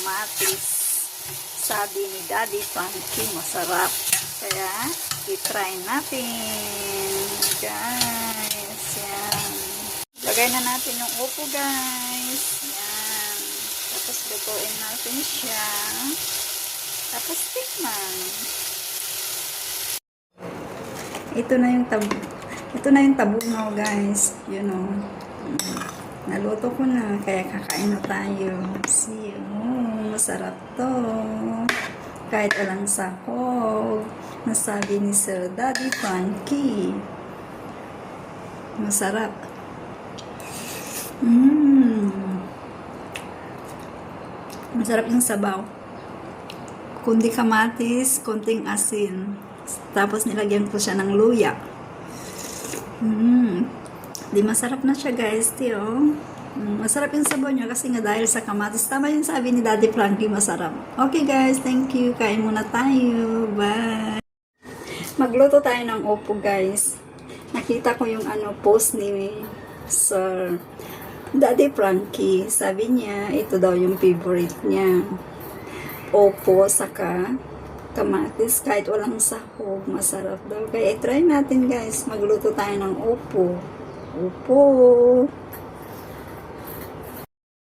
kamatis. Sabi ni Daddy Frankie, masarap. Kaya, i-try natin. Guys, yan. Lagay na natin yung upo, guys. Yan. Tapos, lutuin natin siya. Tapos, tikman. Ito na yung tabunaw, guys. You know. Naluto ko na, kaya kakain na tayo. See, masarap to. Kahit walang sahog. Nasabi ni Sir Daddy Frankie. Masarap. Masarap yung sabaw. Kundi kamatis, konting asin. Tapos nilagyan ko siya ng luya. Di masarap na siya, guys, tiyo. Masarap yung sabaw niya kasi nga dahil sa kamatis. Tama yung sabi ni Daddy Frankie, masarap. Okay, guys, thank you. Kain muna tayo. Bye. Magluto tayo ng upo, guys. Nakita ko yung post ni Sir Daddy Frankie. Sabi niya, ito daw yung favorite niya. Opo, saka kamatis, kahit walang sahog, masarap daw. Kaya try natin, guys. Magluto tayo ng opo. Opo.